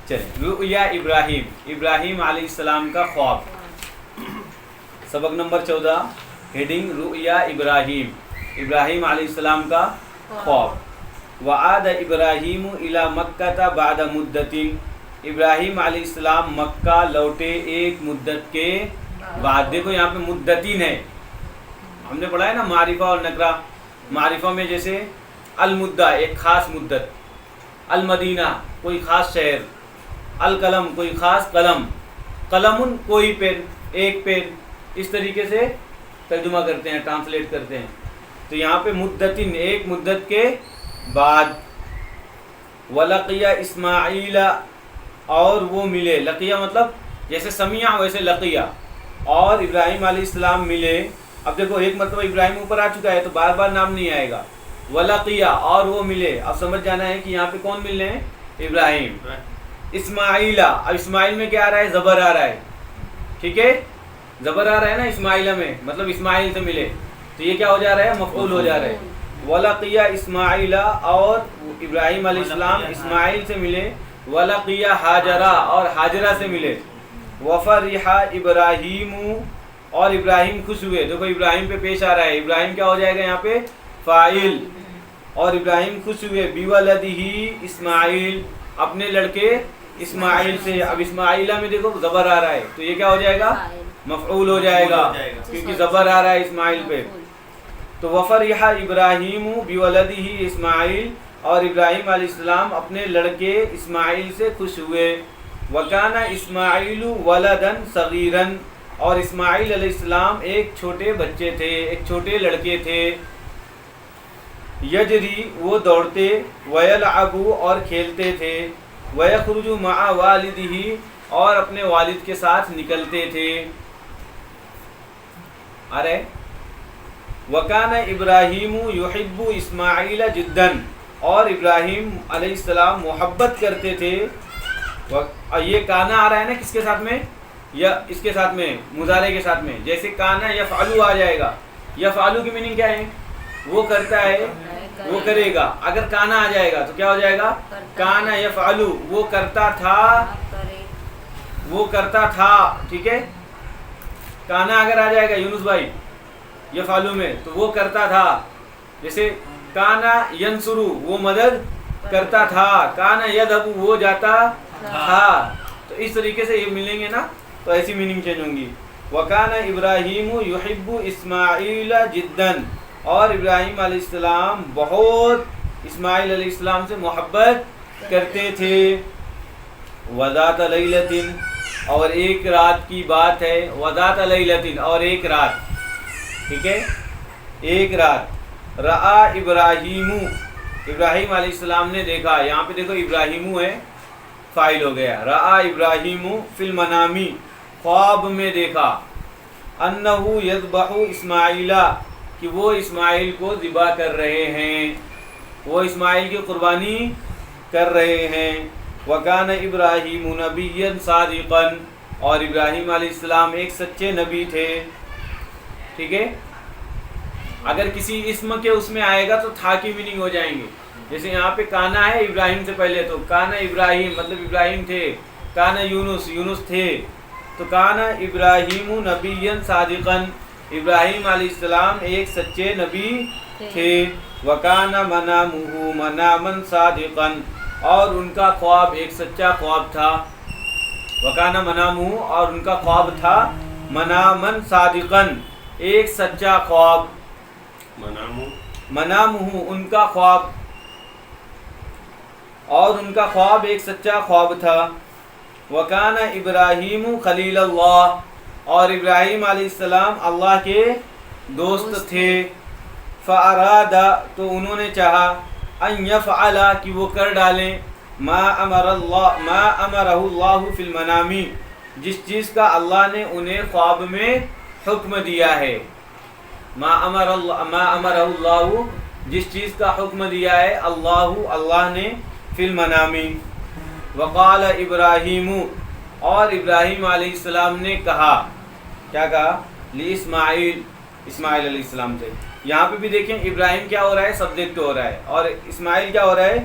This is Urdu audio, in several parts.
چلیں، رؤیا ابراہیم، ابراہیم علیہ السلام کا خواب، سبق نمبر 14، ہیڈنگ رؤیا ابراہیم، ابراہیم علیہ السلام کا خواب۔ وعاد ابراہیم الی مکہ بعد مدت، ابراہیم علیہ السلام مکہ لوٹے ایک مدت کے بعد۔ دیکھو یہاں پہ مدتین ہے، ہم نے پڑھا ہے نا معرفہ اور نکرہ۔ معرفہ میں جیسے المدہ ایک خاص مدت، المدینہ کوئی خاص شہر، القلم کوئی خاص قلم، قلم کوئی پین، ایک پین، اس طریقے سے ترجمہ کرتے ہیں، ٹرانسلیٹ کرتے ہیں۔ تو یہاں پہ مدتن ایک مدت کے بعد، وَلَقِيَ اسماعیل، اور وہ ملے، لقیہ مطلب جیسے سمیع ویسے لقیہ، اور ابراہیم علیہ السلام ملے۔ اب دیکھو ایک مرتبہ ابراہیم اوپر آ چکا ہے تو بار بار نام نہیں آئے گا، وَلَقِيَ اور وہ ملے۔ اب سمجھ جانا ہے کہ یہاں پہ کون مل رہے ہیں؟ ابراہیم۔ اسماعیل، اب اسماعیل میں کیا آ رہا ہے؟ زبر آ رہا ہے، ٹھیک ہے، زبر آ رہا ہے نا اسماعیلہ میں، مطلب اسماعیل سے ملے، تو یہ کیا ہو جا رہا ہے؟ مفعول ہو جا رہا ہے۔ وَلَقِيَ اسماعیل، اور ابراہیم علیہ السلام اسماعیل سے ملے، وَلَقِيَ حاجرہ، اور حاجرہ سے ملے، وَفَرِحَ ابراہیم، اور ابراہیم خوش ہوئے۔ دیکھو ابراہیم پہ پیش آ رہا ہے، ابراہیم کیا ہو جائے گا یہاں پہ؟ فاعل، اور ابراہیم خوش ہوئے، بِوَلَدِهِ اسماعیل، اپنے لڑکے اسماعیل سے۔ اب اسماعیلہ میں دیکھو زبر آ رہا ہے تو یہ کیا ہو جائے گا؟ مفعول ہو جائے گا، کیونکہ زبر آ رہا ہے اسماعیل پہ۔ تو وَفَرِحَ ابراہیم بِوَلَدِهِ اسماعیل، اور ابراہیم علیہ السلام اپنے لڑکے اسماعیل سے خوش ہوئے۔ وَكَانَ اسماعیل وَلَدًا صَغِيرًا، اور اسماعیل علیہ السلام ایک چھوٹے بچے تھے، ایک چھوٹے لڑکے تھے۔ یجری، وہ دوڑتے، وَيَلْعَبُ، اور کھیلتے تھے، وَيَخْرُجُ مَعَ وَالِدِهِ، اور اپنے والد کے ساتھ نکلتے تھے۔ ارے وَكَانَ ابراہیم يُحِبُّ اسماعیل جدًا، اور ابراہیم علیہ السلام محبت کرتے تھے۔ یہ کانا آ رہا ہے نا کس کے ساتھ میں؟ یا اس کے ساتھ میں، مضارع کے ساتھ میں، جیسے کانا یفعلو آ جائے گا۔ یفعلو کی میننگ کیا ہے؟ وہ کرتا ہے، وہ کرے گا۔ اگر کانا آ جائے گا تو کیا ہو جائے گا؟ کانا یفعلو، وہ کرتا تھا، وہ کرتا تھا، ٹھیک ہے۔ کانا اگر آ جائے گا یونس بھائی یفعلو میں تو وہ کرتا تھا، جیسے کانا ینصرو، وہ مدد کرتا تھا، کانا یذهب، وہ جاتا تھا۔ تو اس طریقے سے یہ ملیں گے نا تو ایسی میننگ چینج ہوں گی۔ وَكَانَ إِبْرَاهِيمُ يُحِبُّ إِسْمَاعِيلَ جِدًّا، اور ابراہیم علیہ السلام بہت اسماعیل علیہ السلام سے محبت کرتے تھے۔ وَذَاتَ لَيْلَةٍ، اور ایک رات کی بات ہے، وَذَاتَ لَيْلَةٍ، اور ایک رات، ٹھیک ہے، ایک رات، رَآ ابراہیم، ابراہیم علیہ السلام نے دیکھا، یہاں پہ دیکھو ابراہیم ہے، فاعل ہو گیا، رَآ ابراہیم فی المنام، خواب میں دیکھا، انہ یذبح اسماعیل، کہ وہ اسماعیل کو ذبح کر رہے ہیں، وہ اسماعیل کی قربانی کر رہے ہیں۔ وَكَانَ ابراہیم نبیا صادقا، اور ابراہیم علیہ السلام ایک سچے نبی تھے، ٹھیک ہے۔ اگر کسی اسم کے اس میں آئے گا تو تھا کی میننگ ہو جائیں گے، جیسے یہاں پہ کانا ہے ابراہیم سے پہلے تو کانا ابراہیم مطلب ابراہیم تھے، کانا یونس، یونس تھے، تو کانا ابراہیم نبیا صادقا، ابراہیم علیہ السلام ایک سچے نبی تھے۔ وَكَانَ مَنَامُهُ مَنَامًا صَادِقًا، اور ان کا خواب ایک سچا خواب تھا۔ وَكَانَ مَنَامُهُ، اور ان کا خواب تھا، مَنَامًا صَادِقًا، ایک سچا خواب، منامہ، ان کا خواب، اور ان کا خواب ایک سچا خواب تھا۔ وَكَانَ ابراہیم خلیل اللہ، اور ابراہیم علیہ السلام اللہ کے دوست تھے۔ فَأَرَادَ، تو انہوں نے چاہا، أَن يَفْعَلَ، کہ وہ کر ڈالیں، مَا أَمَرَهُ اللَّهُ فِي الْمَنَامِ، جس چیز کا اللہ نے انہیں خواب میں حکم دیا ہے۔ ما امرہ اللہ، جس چیز کا حکم دیا ہے اللہ نے، فی المنام۔ وقال ابراہیم، اور ابراہیم علیہ السلام نے کہا، کیا کہا؟ لاسماعیل، اسماعیل علیہ السلام سے۔ یہاں پہ بھی دیکھیں ابراہیم کیا ہو رہا ہے؟ سبجیکٹ ہو رہا ہے، اور اسماعیل کیا ہو رہا ہے؟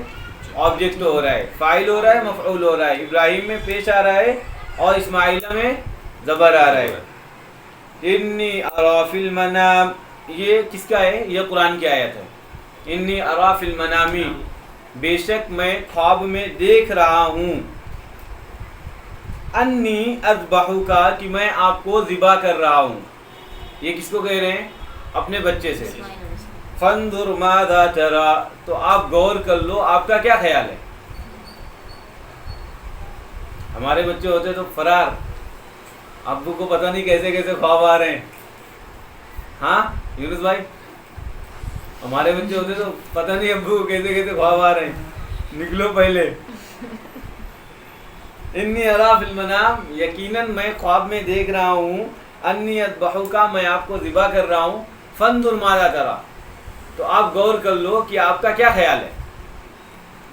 آبجیکٹ ہو رہا ہے، فاعل ہو رہا ہے، مفعول ہو رہا ہے، ابراہیم میں پیش آ رہا ہے اور اسماعیلہ میں زبر آ رہا ہے. انی ارا فی المنام، یہ کس کا ہے؟ یہ قرآن کی آیت ہے. انی ارا فی المنامی، بے شک میں خواب میں دیکھ رہا ہوں، انی اذبحک، کہ میں آپ کو ذبح کر رہا ہوں. یہ کس کو کہہ رہے ہیں؟ اپنے بچے سے. فانظر ماذا ترى، تو آپ غور کر لو آپ کا کیا خیال ہے. ہمارے بچے ہوتے تو فرار، ابو کو پتہ نہیں کیسے کیسے خواب آ رہے ہیں. ہاں یونس بھائی، ہمارے بچے ہوتے تو پتہ نہیں ابو کو کیسے کیسے خواب آ رہے ہیں، نکلو پہلے. انی ارا فی المنام، یقیناً میں خواب میں دیکھ رہا ہوں، انی اذبحک، میں آپ کو ذبح کر رہا ہوں، فانظر ماذا ترى، تو آپ غور کر لو کہ آپ کا کیا خیال ہے.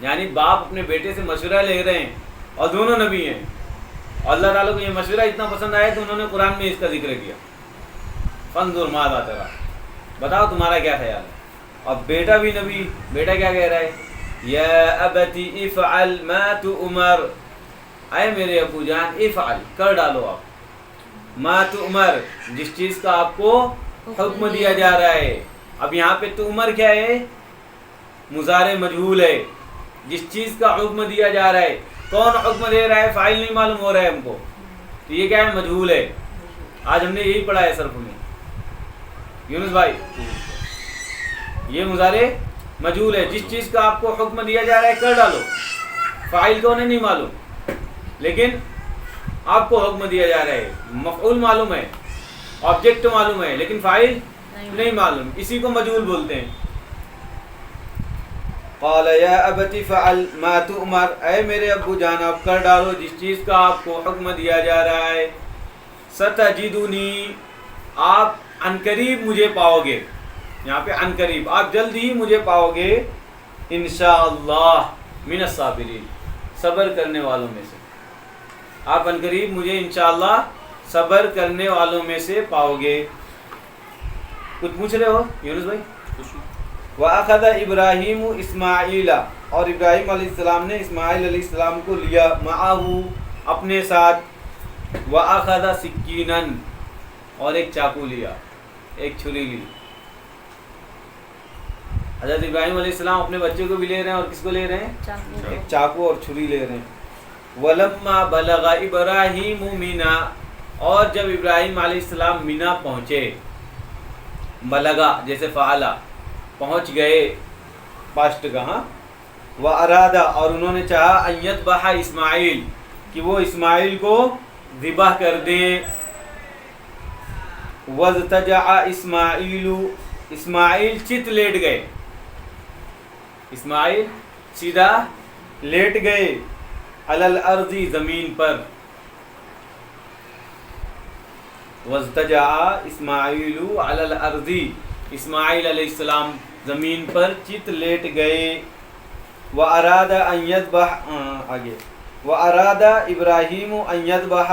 یعنی باپ اپنے بیٹے سے مشورہ لے رہے ہیں اور دونوں نبی ہیں، اور اللہ تعالیٰ کو یہ مشورہ اتنا پسند آیا کہ انہوں نے قرآن میں اس کا ذکر کیا. فانظر ماذا ترى، بتاؤ تمہارا کیا خیال ہے. اور بیٹا بھی نبی، بیٹا کیا کہہ رہا ہے؟ یا ابت افعل ما تؤمر، اے میرے ابو جان، افعل، کر ڈالو آپ، ما تؤمر، جس چیز کا آپ کو حکم دیا جا رہا ہے. اب یہاں پہ تؤمر کیا ہے؟ مضارع مجہول ہے. جس چیز کا حکم دیا جا رہا ہے، کون حکم دے رہا ہے؟ فاعل نہیں معلوم ہو رہا ہے ہم کو، تو یہ کیا ہے؟ مجہول ہے. آج ہم نے یہی پڑھا ہے صرف میں. یونس بھائی، یہ مضارع مجہول ہے. جس چیز کا آپ کو حکم دیا جا رہا ہے کر ڈالو. فاعل کون ہے نہیں معلوم، لیکن آپ کو حکم دیا جا رہا ہے. مفعول معلوم ہے، آبجیکٹ معلوم ہے، لیکن فاعل نہیں معلوم. اسی کو مجہول بولتے ہیں. قال یا ابت فعل ما تؤمر، اے میرے ابو جان آپ کر ڈالو جس چیز کا آپ کو حکم دیا جا رہا ہے. ستجدنی، آپ عنقریب مجھے پاؤ گے. یہاں پہ عنقریب، آپ جلد ہی مجھے پاؤ گے. انشاءاللہ من الصابرین، صبر کرنے والوں میں سے. آپ عنقریب مجھے انشاءاللہ صبر کرنے والوں میں سے پاؤ گے. کچھ پوچھ رہے ہو یونس بھائی؟ وَأَخَذَ إِبْرَاهِيمُ إِسْمَاعِيلَ، اور ابراہیم علیہ السلام نے اسماعیل علیہ السلام کو لیا، معاہو، اپنے ساتھ. وَأَخَذَ سِكِّينًا، اور ایک چاقو لیا، ایک چھری لی. حضرت ابراہیم علیہ السلام اپنے بچے کو بھی لے رہے ہیں، اور کس کو لے رہے ہیں؟ ایک چاقو اور چھری لے رہے ہیں. وَلَمَّا بَلَغَ إِبْرَاهِيمُ مِنَا، اور جب ابراہیم علیہ السلام مینا پہنچے، بلغا جیسے فعلا، پہنچ گئے، پاسٹ کا. ہاں. وَأَرَادَ، اور انہوں نے چاہا، أَن يَذْبَحَ اسماعیل، کہ وہ اسماعیل کو ذبح کر دیں. وَاضْطَجَعَ اسماعیل، اسماعیل چت لیٹ گئے، اسماعیل سیدھا لیٹ گئے، علی الارض، زمین پر. وَاضْطَجَعَ اسماعیل علی الارض، اسماعیل علیہ السلام زمین پر چت لیٹ گئے. وَأَرَادَ أَن يَذْبَحَ، آگے، وَأَرَادَ إِبْرَاهِيمُ أَن يَذْبَحَ،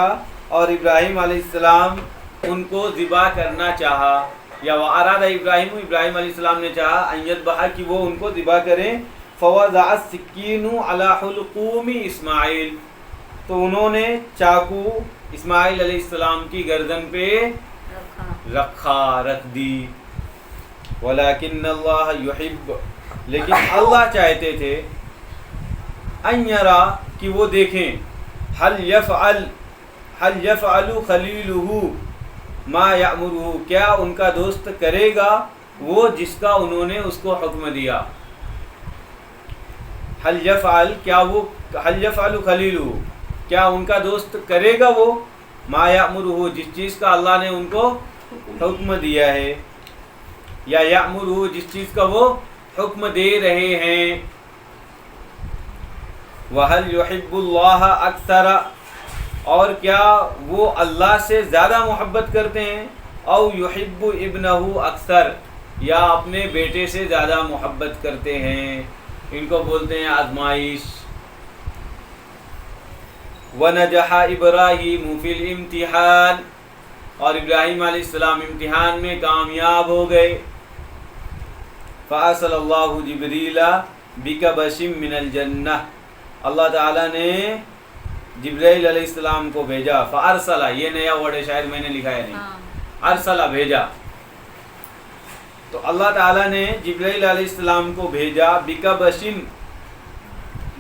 اور ابراہیم علیہ السلام ان کو ذبح کرنا چاہا. یا وَأَرَادَ إِبْرَاهِيمُ، ابراہیم علیہ السلام نے چاہا، أن يذبح، کہ وہ ان کو ذبح کریں. فَوَضَعَ السِّكِّينُ عَلَى حُلْقُومِ اسماعیل، تو انہوں نے چاقو اسماعیل علیہ السلام کی گردن پہ رکھ دی. وَلَكِنَّ اللَّهَ يُحِبُّ، لیکن اللہ چاہتے تھے، أَن يَرَى، کہ وہ دیکھیں، هل يفعل خلیلہ ما یأمرہ، کیا ان کا دوست کرے گا وہ جس کا انہوں نے اس کو حکم دیا. هل يفعل، کیا وہ، هل يفعل خلیلہ، کیا ان کا دوست کرے گا وہ، ما یأمرہ، جس چیز کا اللہ نے ان کو حکم دیا ہے، یا یأمرہ، جس چیز کا وہ حکم دے رہے ہیں. وَهَلْ يُحِبُّ اللَّهَ أَكْثَرَ، اور کیا وہ اللہ سے زیادہ محبت کرتے ہیں، او يُحِبُّ ابْنَهُ أَكْثَرَ، یا اپنے بیٹے سے زیادہ محبت کرتے ہیں. ان کو بولتے ہیں آزمائش. وَنَجَحَ إِبْرَاهِيمُ فِي الْإِمْتِحَانِ، اور ابراہیم علیہ السلام امتحان میں کامیاب ہو گئے. فَأَرْسَلَ اللَّهُ جِبْرِيلَ، بِكَبَشٍ مِّنَ الْجَنَّةِ، اللہ تعالیٰ نے جبرائیل علیہ السلام کو بھیجا. فَأَرْسَلَ، یہ نیا ورڈ ہے، شاید میں نے لکھا ہے نہیں. ارسلہ بھیجا. تو اللہ تعالیٰ نے جبرائیل علیہ السلام کو بھیجا بِكَبَشٍ،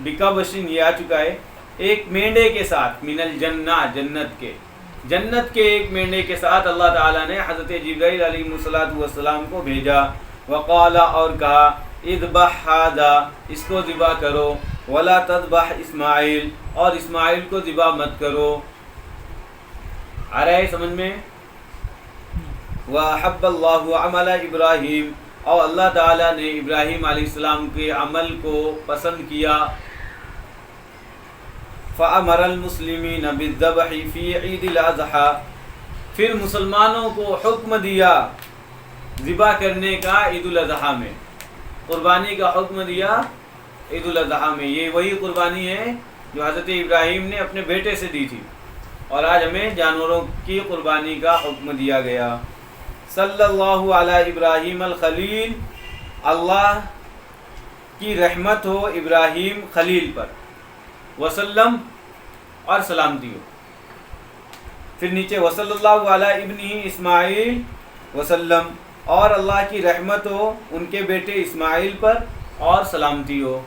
بِكَبَشٍ یہ آ چکا ہے، ایک مینڈے کے ساتھ، من الجنہ، جنت کے ایک مینڈے کے ساتھ اللہ تعالیٰ نے حضرت جبرائیل علیہ السلام کو بھیجا. وقال، اور کہا، اذبح ھذا، اس کو ذبح کرو، ولا تذبح اسماعیل، اور اسماعیل کو ذبح مت کرو. آ رہا ہے سمجھ میں؟ وَأَحَبَّ اللَّهُ عَمَلَ ابراہیم، اور اللہ تعالیٰ نے ابراہیم علیہ السلام کے عمل کو پسند کیا. فَأَمَرَ الْمُسْلِمِينَ بِالذَّبْحِ فِي عِيدِ الْأَضْحَىٰ، پھر مسلمانوں کو حکم دیا ذبح کرنے کا عید الاضحیٰ میں، قربانی کا حکم دیا عید الاضحیٰ میں. یہ وہی قربانی ہے جو حضرت ابراہیم نے اپنے بیٹے سے دی تھی، اور آج ہمیں جانوروں کی قربانی کا حکم دیا گیا. صلی اللہ علی ابراہیم الخلیل، اللہ کی رحمت ہو ابراہیم خلیل پر، وسلم، اور سلامتی ہو. پھر نیچے وصلی اللہ علی ابنہ اسماعیل وسلم، اور اللہ کی رحمت ہو ان کے بیٹے اسماعیل پر اور سلامتی ہو.